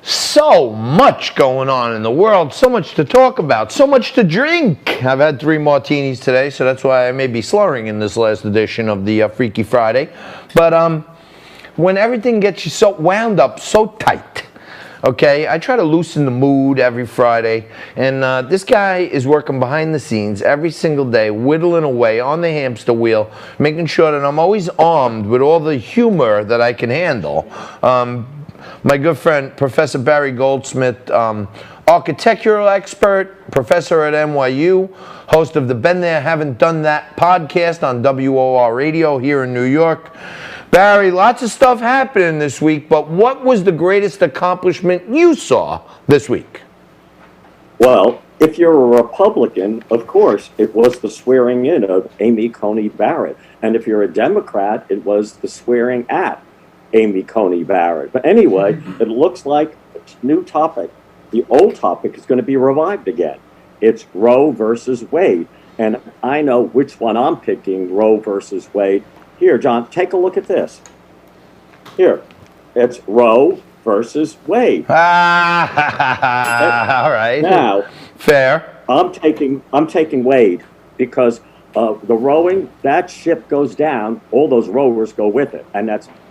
So much going on in the world, so much to talk about, so much to drink. I've had 3 martinis today, so that's why I may be slurring in this last edition of the Freaky Friday. But when everything gets you so wound up, so tight, okay, I try to loosen the mood every Friday, and this guy is working behind the scenes every single day, whittling away on the hamster wheel, making sure that I'm always armed with all the humor that I can handle. My good friend, Professor Barry Goldsmith, architectural expert, professor at NYU, host of the Been There, Haven't Done That podcast on WOR Radio here in New York. Barry, lots of stuff happening this week, but what was the greatest accomplishment you saw this week? Well, if you're a Republican, of course, it was the swearing in of Amy Coney Barrett. And if you're a Democrat, it was the swearing at Amy Coney Barrett. But anyway, it looks like a new topic. The old topic is going to be revived again. It's Roe versus Wade. And I know which one I'm picking, Roe versus Wade. Here, John, take a look at this. Here, it's Roe versus Wade. All right. Now, fair. I'm taking Wade because the rowing, that ship goes down, all those rowers go with it. And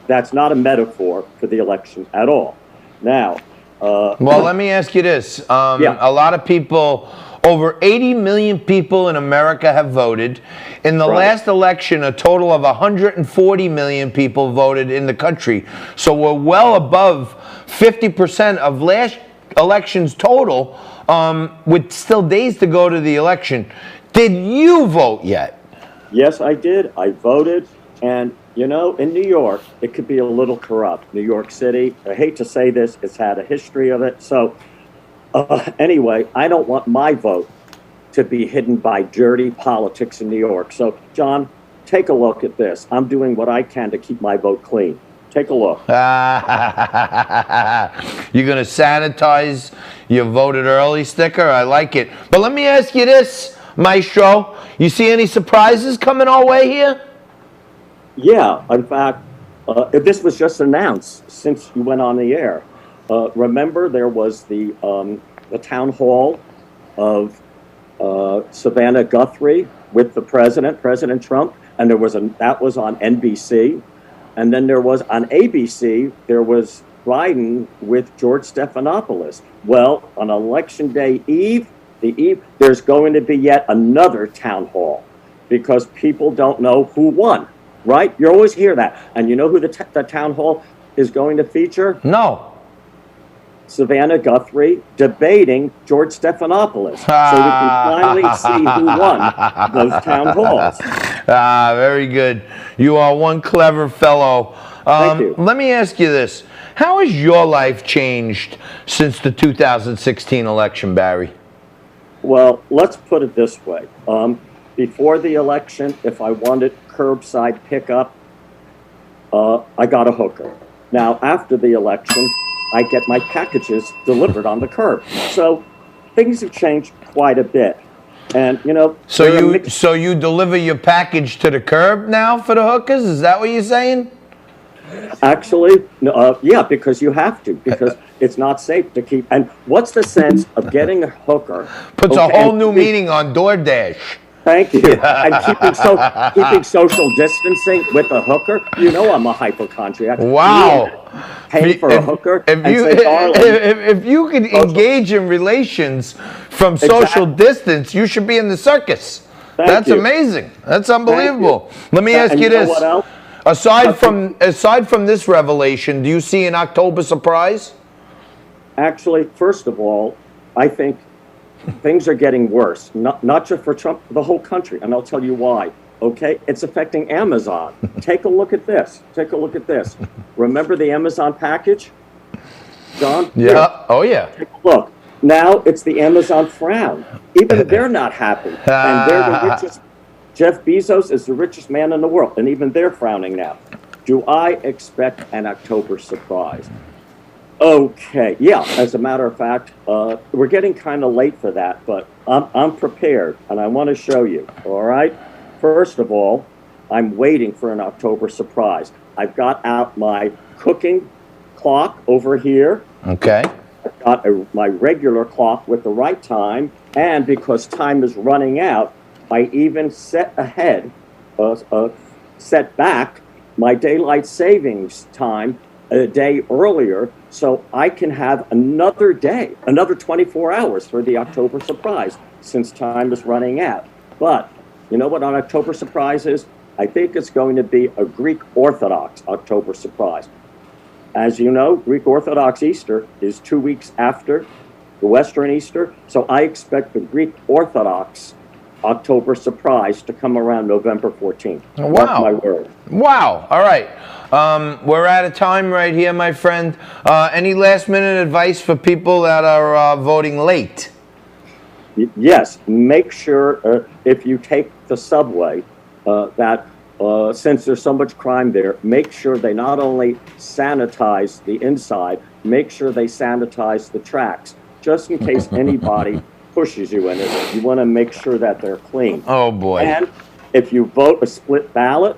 that's not a metaphor for the election at all. Now, well, let me ask you this. Yeah. A lot of people, over 80 million people in America have voted. In the last election, a total of 140 million people voted in the country. So we're well above 50% of last election's total, with still days to go to the election. Did you vote yet? Yes, I did. I voted. And, you know, in New York, it could be a little corrupt. New York City, I hate to say this, it's had a history of it. So anyway, I don't want my vote to be hidden by dirty politics in New York. So, John, take a look at this. I'm doing what I can to keep my vote clean. Take a look. You're going to sanitize your voted early sticker? I like it. But let me ask you this, Maestro. You see any surprises coming our way here? Yeah, in fact, this was just announced since you went on the air. Remember, there was the town hall of Savannah Guthrie with the President Trump, and that was on NBC, and then there was on ABC. There was Biden with George Stephanopoulos. Well, on Election Day Eve, there's going to be yet another town hall because people don't know who won. Right? You always hear that. And you know who the town hall is going to feature? No. Savannah Guthrie debating George Stephanopoulos. So we can finally see who won those town halls. Very good. You are one clever fellow. Thank you. Let me ask you this. How has your life changed since the 2016 election, Barry? Well, let's put it this way. Before the election, if I wanted curbside pickup, I got a hooker. Now, after the election, I get my packages delivered on the curb. So things have changed quite a bit. And, you know... So you deliver your package to the curb now for the hookers? Is that what you're saying? Actually, yeah, because you have to, because it's not safe to keep... And what's the sense of getting a hooker... Puts a whole new meaning on DoorDash. Thank you. And keeping social distancing with a hooker. You know I'm a hypochondriac. Wow. Paying for a hooker. If you could engage in relations from social distance, you should be in the circus. That's amazing. That's unbelievable. Let me ask you this. Know what else? Aside from this revelation, do you see an October surprise? Actually, first of all, I think things are getting worse, not just for Trump, the whole country, and I'll tell you why. Okay, it's affecting Amazon. Take a look at this. Take a look at this. Remember the Amazon package, John? Yeah. Here. Oh yeah. Take a look. Now it's the Amazon frown. Even they're not happy, and they're the richest. Jeff Bezos is the richest man in the world, and even they're frowning now. Do I expect an October surprise? Okay, yeah, as a matter of fact, we're getting kind of late for that, but I'm prepared, and I want to show you, all right? First of all, I'm waiting for an October surprise. I've got out my cooking clock over here. Okay. got my regular clock with the right time, and because time is running out, I even set back my daylight savings time a day earlier, so I can have another day, another 24 hours for the October surprise, since time is running out. But you know what an October surprise is? I think it's going to be a Greek Orthodox October surprise. As you know, Greek Orthodox Easter is 2 weeks after the Western Easter, so I expect the Greek Orthodox October surprise to come around November 14th. Wow. Mark my word. Wow. All right. We're out of time right here, my friend. Any last minute advice for people that are voting late? Yes, make sure if you take the subway that since there's so much crime there, make sure they not only sanitize the inside, make sure they sanitize the tracks, just in case anybody pushes you in it. You want to make sure that they're clean. Oh, boy. And if you vote a split ballot,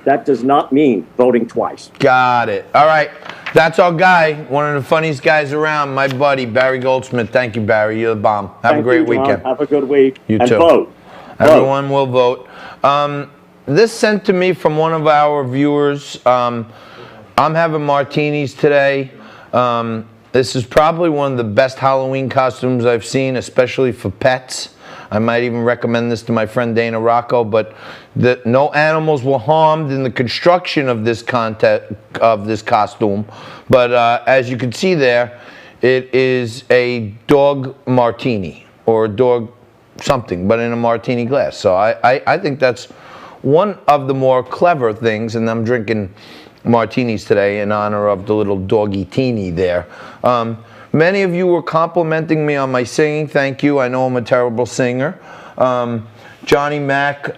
that does not mean voting twice. Got it. All right. That's our guy, one of the funniest guys around, my buddy, Barry Goldsmith. Thank you, Barry. You're the bomb. Have a great weekend. Have a good week. You and too. Vote. Everyone will vote. This sent to me from one of our viewers. I'm having martinis today. This is probably one of the best Halloween costumes I've seen, especially for pets. I might even recommend this to my friend Dana Rocco, but no animals were harmed in the construction of this costume. But as you can see there, it is a dog martini, or a dog something, but in a martini glass. So I think that's one of the more clever things, and I'm drinking martinis today in honor of the little doggy teeny there. Many of you were complimenting me on my singing. Thank you. I know I'm a terrible singer. Johnny Mack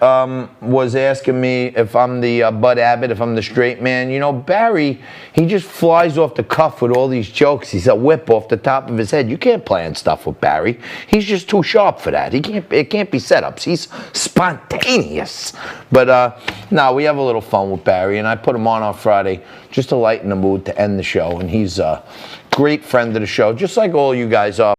was asking me if I'm the Bud Abbott, if I'm the straight man. You know, Barry, he just flies off the cuff with all these jokes. He's a whip off the top of his head. You can't plan stuff with Barry. He's just too sharp for that. It can't be setups. He's spontaneous. But no, we have a little fun with Barry, and I put him on Friday just to lighten the mood to end the show. And he's a great friend of the show, just like all you guys are.